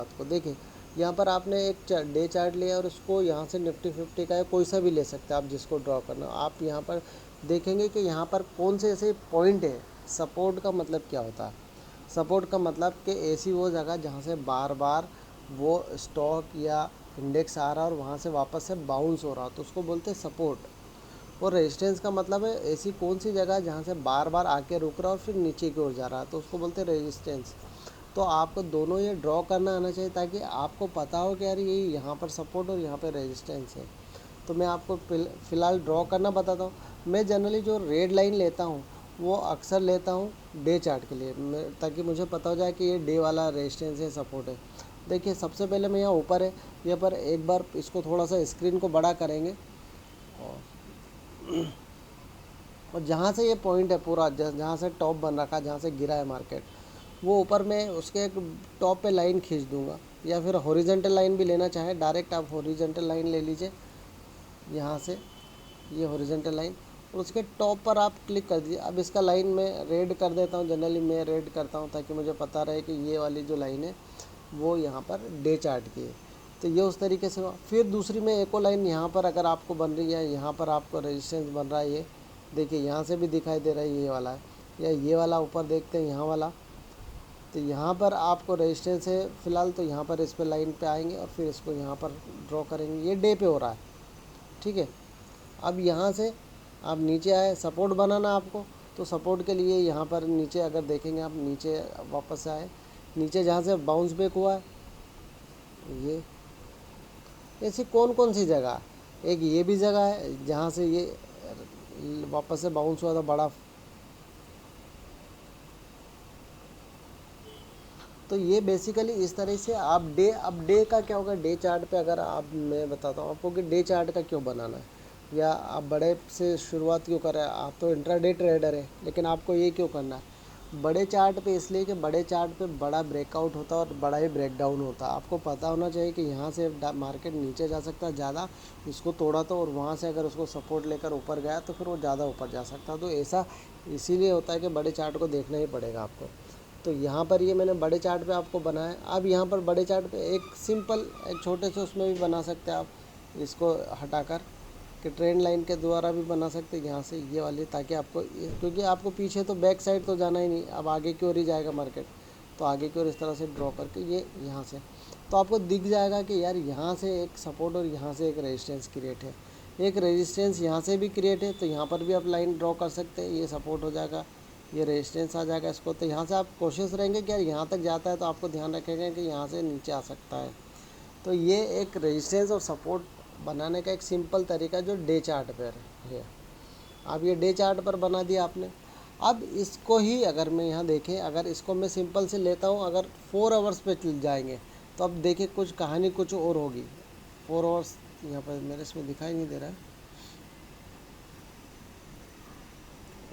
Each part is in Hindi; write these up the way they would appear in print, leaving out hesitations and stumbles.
बात को देखिए, यहाँ पर आपने एक डे चार्ट लिया और उसको यहाँ से निफ्टी फिफ्टी का या कोई सा भी ले सकते हैं आप, जिसको ड्रॉ करना हो। आप यहाँ पर देखेंगे कि यहाँ पर कौन से ऐसे पॉइंट है। सपोर्ट का मतलब क्या होता है? सपोर्ट का मतलब कि ऐसी वो जगह जहाँ से बार बार वो स्टॉक या इंडेक्स आ रहा है और वहाँ से वापस से बाउंस हो रहा, तो उसको बोलते हैं सपोर्ट। और रेजिस्टेंस का मतलब है ऐसी कौन सी जगह जहाँ से बार बार आके रुक रहा और फिर नीचे की ओर जा रहा है, तो उसको बोलते हैं रेजिस्टेंस। तो आपको दोनों ये ड्रॉ करना आना चाहिए ताकि आपको पता हो कि यार ये यहाँ पर सपोर्ट और यहाँ पर रेजिस्टेंस है। तो मैं आपको फ़िलहाल ड्रॉ करना बताता हूँ। मैं जनरली जो रेड लाइन लेता हूँ वो अक्सर लेता हूँ डे चार्ट के लिए, ताकि मुझे पता हो जाए कि ये डे वाला रेजिस्टेंस है, सपोर्ट है। देखिए सबसे पहले मैं यहाँ ऊपर है, यहाँ पर एक बार इसको थोड़ा सा स्क्रीन को बड़ा करेंगे और जहाँ से ये पॉइंट है पूरा, जहाँ से टॉप बन रखा, जहाँ से गिरा है मार्केट, वो ऊपर मैं उसके एक टॉप पे लाइन खींच दूंगा, या फिर हॉरिजेंटल लाइन भी लेना चाहे डायरेक्ट आप हॉरिजेंटल लाइन ले लीजिए यहाँ से, ये हॉरिजेंटल लाइन, और उसके टॉप पर आप क्लिक कर दीजिए। अब इसका लाइन मैं रेड कर देता हूँ, जनरली मैं रेड करता हूँ ताकि मुझे पता रहे कि ये वाली जो लाइन है वो यहाँ पर डे चार्ट की है। तो ये उस तरीके से हुआ। फिर दूसरी में एक और लाइन यहाँ पर अगर आपको बन रही है, यहाँ पर आपको रेजिस्टेंस बन रहा है, ये देखिए यहाँ से भी दिखाई दे रहा है ये वाला है, या ये वाला ऊपर देखते हैं यहाँ वाला, तो यहाँ पर आपको रेजिस्टेंस है फ़िलहाल, तो यहाँ पर इस पर लाइन पे आएंगे और फिर इसको यहाँ पर ड्रॉ करेंगे। ये डे पे हो रहा है, ठीक है। अब यहाँ से आप नीचे आए, सपोर्ट बनाना आपको, तो सपोर्ट के लिए यहाँ पर नीचे अगर देखेंगे आप, नीचे वापस आए, नीचे जहाँ से बाउंस बैक हुआ है, ये ऐसी कौन कौन सी जगह, एक ये भी जगह है जहाँ से ये वापस से बाउंस हुआ था बड़ा। तो ये बेसिकली इस तरह से आप डे, अब डे का क्या होगा, डे चार्ट पे अगर आप, मैं बताता हूँ आपको कि डे चार्ट का क्यों बनाना है, या आप बड़े से शुरुआत क्यों कर रहे हैं। आप तो इंट्राडे ट्रेडर है, लेकिन आपको ये क्यों करना है बड़े चार्ट पे? इसलिए कि बड़े चार्ट पे बड़ा ब्रेकआउट होता है और बड़ा ही ब्रेकडाउन होता है। आपको पता होना चाहिए कि यहाँ से मार्केट नीचे जा सकता है ज़्यादा, इसको तोड़ा तो, और वहाँ से अगर उसको सपोर्ट लेकर ऊपर गया तो फिर वो ज़्यादा ऊपर जा सकता है। तो ऐसा इसीलिए होता है कि बड़े चार्ट को देखना ही पड़ेगा आपको। तो यहाँ पर ये मैंने बड़े चार्ट पे आपको बनाया। अब यहाँ पर बड़े चार्ट पे एक सिंपल, एक छोटे से उसमें भी बना सकते हैं आप, इसको हटाकर कि ट्रेंड लाइन के द्वारा भी बना सकते हैं यहाँ से ये वाली, ताकि आपको, क्योंकि आपको पीछे तो बैक साइड तो जाना ही नहीं, अब आगे की ओर ही जाएगा मार्केट, तो आगे की ओर इस तरह से ड्रॉ करके ये यहाँ से, तो आपको दिख जाएगा कि यार यहाँ से एक सपोर्ट और यहाँ से एक रेजिस्टेंस क्रिएट है, एक रेजिस्टेंस यहाँ से भी क्रिएट है, तो यहाँ पर भी आप लाइन ड्रॉ कर सकते हैं, ये सपोर्ट हो जाएगा, ये रेजिस्टेंस आ जाएगा इसको। तो यहाँ से आप कोशिश रहेंगे कि यार यहाँ तक जाता है तो आपको ध्यान रखेंगे कि यहाँ से नीचे आ सकता है। तो ये एक रेजिस्टेंस और सपोर्ट बनाने का एक सिंपल तरीका जो डे चार्ट पर है। अब ये डे चार्ट पर बना दिया आपने। अब इसको ही अगर मैं यहाँ देखें, अगर इसको मैं सिंपल से लेता हूँ, अगर 4 आवर्स पे चल जाएंगे तो अब देखिए कुछ कहानी कुछ और होगी। 4 आवर्स यहाँ पर मेरे इसमें दिखाई नहीं दे रहा है,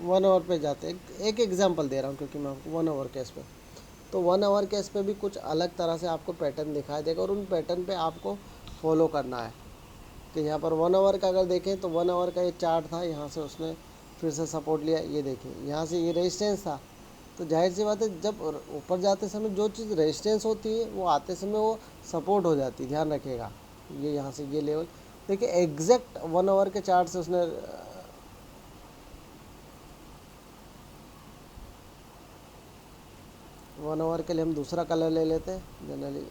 1 आवर पे जाते हैं, एक एग्जांपल दे रहा हूँ क्योंकि मैं आपको 1 आवर केस पे, तो 1 आवर केस पे भी कुछ अलग तरह से आपको पैटर्न दिखाई देगा और उन पैटर्न पे आपको फॉलो करना है। कि यहाँ पर 1 आवर का अगर देखें तो 1 आवर का ये चार्ट था, यहाँ से उसने फिर से सपोर्ट लिया, ये देखिए यहाँ से ये रेजिस्टेंस था। तो जाहिर सी बात है जब ऊपर जाते समय जो चीज़ रेजिस्टेंस होती है वो आते समय वो सपोर्ट हो जाती है, ध्यान रखिएगा। ये यहाँ से ये लेवल देखिए, एग्जैक्ट 1 आवर के चार्ट से उसने 1 आवर के लिए हम दूसरा कलर ले लेते हैं। जनरली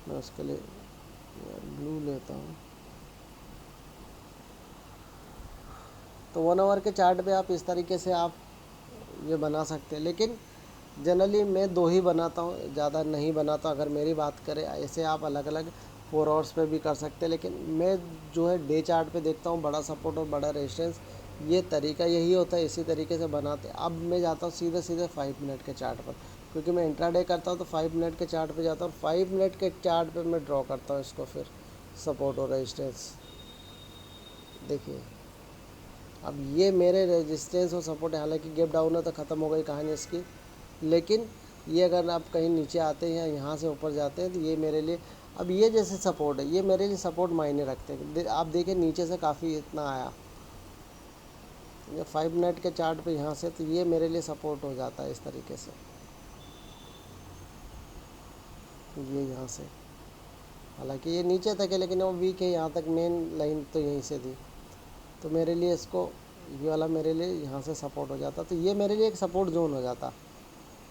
मैं उसके लिए ब्लू लेता हूँ। तो 1 आवर के चार्ट पे आप इस तरीके से आप ये बना सकते हैं, लेकिन जनरली मैं 2 ही बनाता हूँ, ज़्यादा नहीं बनाता। अगर मेरी बात करें ऐसे आप अलग अलग 4 आवर्स पे भी कर सकते हैं, लेकिन मैं जो है डे चार्ट पे देखता हूँ बड़ा सपोर्ट और बड़ा रेजिस्टेंस, ये तरीका यही होता है, इसी तरीके से बनाते हैं। अब मैं जाता हूँ सीधे सीधे 5 मिनट के चार्ट पर, क्योंकि मैं इंट्राडे करता हूँ तो 5 मिनट के चार्ट पे जाता हूँ। 5 मिनट के चार्ट पे मैं ड्रॉ करता हूँ इसको, फिर सपोर्ट और रेजिस्टेंस देखिए। अब ये मेरे रेजिस्टेंस और सपोर्ट है, हालांकि गैप डाउन है तो ख़त्म हो गई कहानी इसकी, लेकिन ये अगर आप कहीं नीचे आते हैं या यहाँ से ऊपर जाते हैं तो ये मेरे लिए, अब ये जैसे सपोर्ट है, ये मेरे लिए सपोर्ट मायने रखते हैं। आप देखिए नीचे से काफ़ी इतना आया, ये 5 मिनट के चार्ट पे यहाँ से, तो ये मेरे लिए सपोर्ट हो जाता है इस तरीके से। ये यहाँ से, हालांकि ये नीचे तक है लेकिन वो वीक है, यहाँ तक मेन लाइन तो यहीं से थी, तो मेरे लिए इसको ये वाला मेरे लिए यहाँ से सपोर्ट हो जाता, तो ये मेरे लिए एक सपोर्ट जोन हो जाता।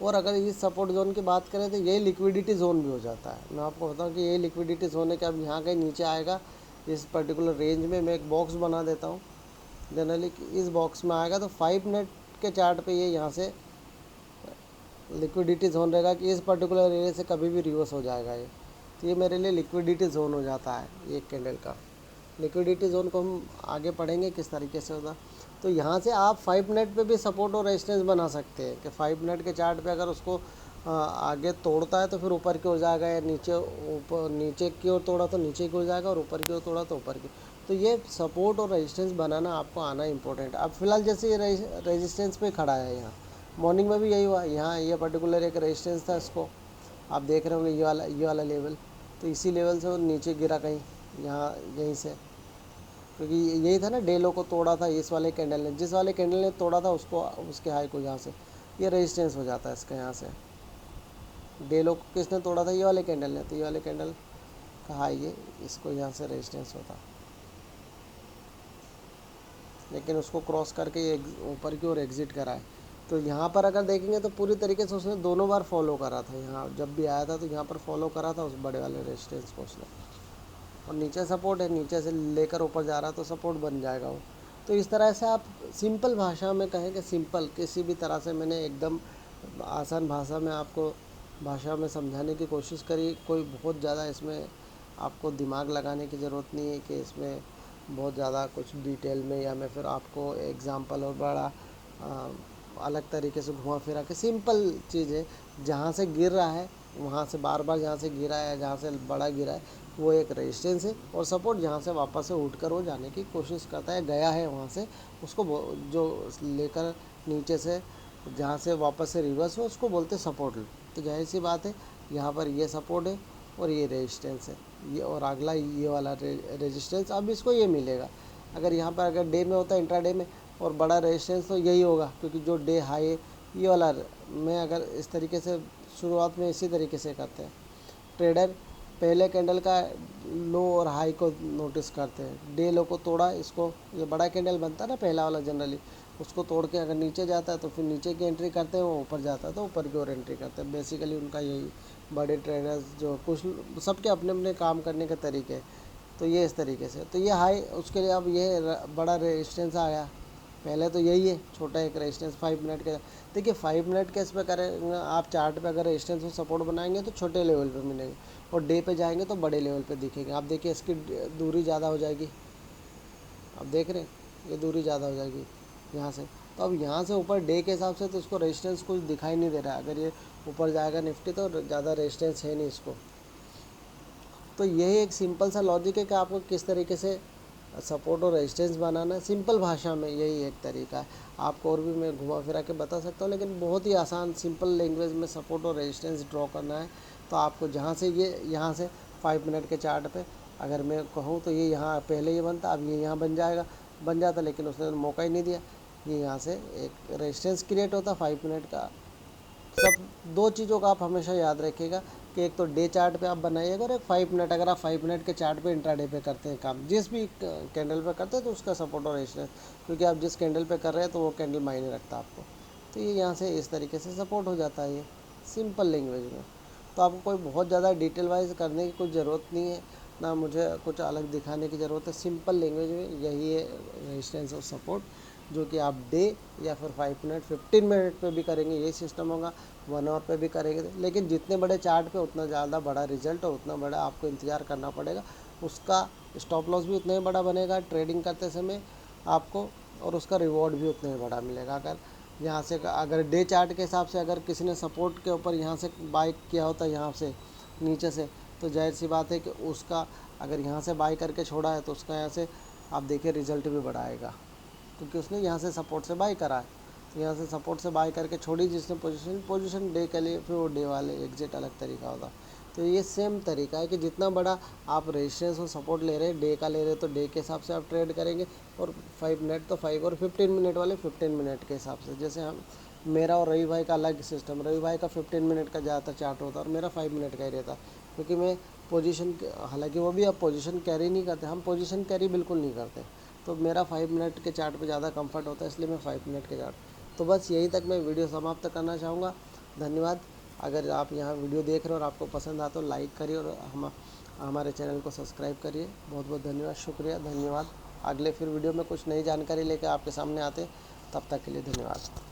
और अगर इस सपोर्ट जोन की बात करें तो ये लिक्विडिटी जोन भी हो जाता है। मैं आपको बताऊं कि ये लिक्विडिटी जोन है कि अब यहाँ कहीं नीचे आएगा इस पर्टिकुलर रेंज में, मैं एक बॉक्स बना देता हूँ जनरली, इस बॉक्स में आएगा तो 5 मिनट के चार्ट पे ये यहाँ से लिक्विडिटी जोन रहेगा कि इस पर्टिकुलर एरिया से कभी भी रिवर्स हो जाएगा ये, तो ये मेरे लिए लिक्विडिटी जोन हो जाता है एक कैंडल का। लिक्विडिटी जोन को हम आगे पढ़ेंगे किस तरीके से होता। तो यहाँ से आप 5 मिनट पे भी सपोर्ट और रेजिस्टेंस बना सकते हैं कि 5 मिनट के चार्ट पे अगर उसको आगे तोड़ता है तो फिर ऊपर की ओर जाएगा, या नीचे की ओर तोड़ा तो नीचे की ओर जाएगा, और ऊपर की ओर तोड़ा तो ऊपर की। तो ये सपोर्ट और रेजिस्टेंस बनाना आपको आना इंपॉर्टेंट है। अब फिलहाल जैसे ये रेजिस्टेंस पे खड़ा है, यहाँ मॉर्निंग में भी यही हुआ, यहाँ ये पर्टिकुलर एक रेजिस्टेंस था, इसको आप देख रहे होंगे ये वाला लेवल, तो इसी लेवल से वो नीचे गिरा कहीं यहाँ यहीं से, क्योंकि यही था ना, डे लो को तोड़ा था इस वाले कैंडल ने, जिस वाले कैंडल ने तोड़ा था उसको, उसके हाई को यहाँ से ये रेजिस्टेंस हो जाता है इसका। यहाँ से डे लो को किसने तोड़ा था? ये वाले कैंडल ने, तो ये वाले कैंडल का हाई ये, इसको यहाँ से रेजिस्टेंस होता, लेकिन उसको क्रॉस करके ये ऊपर की ओर एग्जिट करा है। तो यहाँ पर अगर देखेंगे तो पूरी तरीके से उसने दोनों बार फॉलो करा था, यहाँ जब भी आया था तो यहाँ पर फॉलो करा था उस बड़े वाले रेजिस्टेंस को उसने, और नीचे सपोर्ट है, नीचे से लेकर ऊपर जा रहा तो सपोर्ट बन जाएगा वो। तो इस तरह से आप सिंपल भाषा में कहें कि सिंपल किसी भी तरह से मैंने एकदम आसान भाषा में समझाने की कोशिश करी। कोई बहुत ज़्यादा इसमें आपको दिमाग लगाने की ज़रूरत नहीं है कि इसमें बहुत ज़्यादा कुछ डिटेल में, या मैं फिर आपको एग्ज़ाम्पल और बड़ा अलग तरीके से घुमा फिरा के, सिंपल चीज़ है। जहाँ से गिर रहा है वहाँ से बार बार, जहाँ से गिरा है, जहाँ से बड़ा गिरा है वो एक रेजिस्टेंस है, और सपोर्ट जहाँ से वापस से उठकर वो जाने की कोशिश करता है, गया है वहाँ से, उसको जो लेकर नीचे से जहाँ से वापस से रिवर्स हो उसको बोलते सपोर्ट। तो जाहिर सी बात है यहाँ पर ये सपोर्ट है और ये रेजिस्टेंस है, ये और अगला ये वाला रेजिस्टेंस, अब इसको ये मिलेगा। अगर यहाँ पर अगर डे में होता है, इंट्राडे में, और बड़ा रेजिस्टेंस तो यही होगा, क्योंकि जो डे हाई है ये वाला, मैं अगर इस तरीके से शुरुआत में इसी तरीके से करते हैं ट्रेडर, पहले कैंडल का लो और हाई को नोटिस करते हैं, डे लो को तोड़ा, इसको ये बड़ा कैंडल बनता है ना पहला वाला जनरली, उसको तोड़ के अगर नीचे जाता है तो फिर नीचे की एंट्री करते हैं, वो ऊपर जाता है तो ऊपर की ओर एंट्री करते हैं। बेसिकली उनका यही, बड़े ट्रेडर्स जो कुछ सबके अपने अपने काम करने के तरीके हैं, तो ये इस तरीके से। तो ये हाई, उसके लिए अब ये बड़ा रेजिस्टेंस आया, पहले तो यही है छोटा एक रेजिस्टेंस 5 मिनट के। देखिए 5 मिनट के इस पे करेंगे आप, चार्ट पे अगर रेजिस्टेंस और सपोर्ट बनाएंगे तो छोटे लेवल पे मिलेंगे, और डे पे जाएंगे तो बड़े लेवल पे दिखेंगे। आप देखिए इसकी दूरी ज़्यादा हो जाएगी, आप देख रहे हैं ये दूरी ज़्यादा हो जाएगी यहाँ से, तो अब यहाँ से ऊपर डे के हिसाब से तो इसको रेजिस्टेंस कुछ दिखाई नहीं दे रहा है। अगर ये ऊपर जाएगा निफ्टी तो ज़्यादा रेजिस्टेंस है नहीं इसको। तो यही एक सिंपल सा लॉजिक है कि आपको किस तरीके से सपोर्ट और रेजिस्टेंस बनाना, सिंपल भाषा में यही एक तरीका है। आपको और भी मैं घुमा फिरा के बता सकता हूँ, लेकिन बहुत ही आसान सिंपल लैंग्वेज में सपोर्ट और रेजिस्टेंस ड्रॉ करना है। तो आपको जहाँ से ये यहाँ से 5 मिनट के चार्ट पे अगर मैं कहूँ तो ये यहाँ पहले ये बनता, अब ये यहाँ बन जाता, लेकिन उसने मौका ही नहीं दिया। ये यहाँ से एक रेजिस्टेंस क्रिएट होता 5 मिनट का। सब दो चीज़ों का आप हमेशा याद रखिएगा कि एक तो डे चार्ट पे आप बनाइएगा, और एक 5 मिनट, अगर आप 5 मिनट के चार्ट पे इंट्राडे पे करते हैं काम, जिस भी कैंडल पे करते हैं तो उसका सपोर्ट और रेजिस्टेंस, क्योंकि आप जिस कैंडल पे कर रहे हैं तो वो कैंडल मायने रखता है आपको। तो ये यहाँ से इस तरीके से सपोर्ट हो जाता है, ये सिंपल लैंग्वेज में। तो आपको कोई बहुत ज़्यादा डिटेल वाइज करने की कोई ज़रूरत नहीं है, ना मुझे कुछ अलग दिखाने की ज़रूरत है। सिंपल लैंग्वेज में यही है रेजिस्टेंस और सपोर्ट, जो कि आप डे या फिर 5 मिनट 15 मिनट पे भी करेंगे यही सिस्टम होगा, 1 आवर पे भी करेंगे। लेकिन जितने बड़े चार्ट पे उतना ज़्यादा बड़ा रिजल्ट और उतना बड़ा आपको इंतज़ार करना पड़ेगा, उसका स्टॉप लॉस भी उतना ही बड़ा बनेगा ट्रेडिंग करते समय आपको, और उसका रिवॉर्ड भी उतना ही बड़ा मिलेगा। अगर यहाँ से अगर डे चार्ट के हिसाब से अगर किसी ने सपोर्ट के ऊपर यहाँ से बाई किया होता यहाँ से नीचे से, तो जाहिर सी बात है कि उसका अगर यहाँ से बाई करके छोड़ा है तो उसका यहाँ से आप देखिए रिज़ल्ट भी बड़ा आएगा, क्योंकि उसने यहाँ से सपोर्ट से बाई करा है। तो यहाँ से सपोर्ट से बाई करके छोड़ी जिसने पोजीशन डे के लिए, फिर वो डे वाले एग्जिट अलग तरीका होता। तो ये सेम तरीका है कि जितना बड़ा आप रेजिस्टेंस और सपोर्ट ले रहे हैं, डे का ले रहे हैं तो डे के हिसाब से आप ट्रेड करेंगे, और 5 मिनट तो 5, और 15 मिनट वाले 15 मिनट के हिसाब से। जैसे हम मेरा और रवि भाई का अलग सिस्टम, रवि भाई का 15 मिनट का ज़्यादातर चार्ट होता है और मेरा 5 मिनट का ही रहता, क्योंकि मैं पोजीशन, हालांकि वो भी अब पोजीशन कैरी नहीं करते, हम पोजीशन कैरी बिल्कुल नहीं करते, तो मेरा 5 मिनट के चार्ट पे ज़्यादा कंफर्ट होता है, इसलिए मैं 5 मिनट के चार्ट। तो बस यही तक मैं वीडियो समाप्त करना चाहूँगा। धन्यवाद। अगर आप यहाँ वीडियो देख रहे हो और आपको पसंद आता तो लाइक करिए और हमारे चैनल को सब्सक्राइब करिए। बहुत बहुत धन्यवाद, शुक्रिया, धन्यवाद। अगले फिर वीडियो में कुछ नई जानकारी लेकर आपके सामने आते, तब तक के लिए धन्यवाद।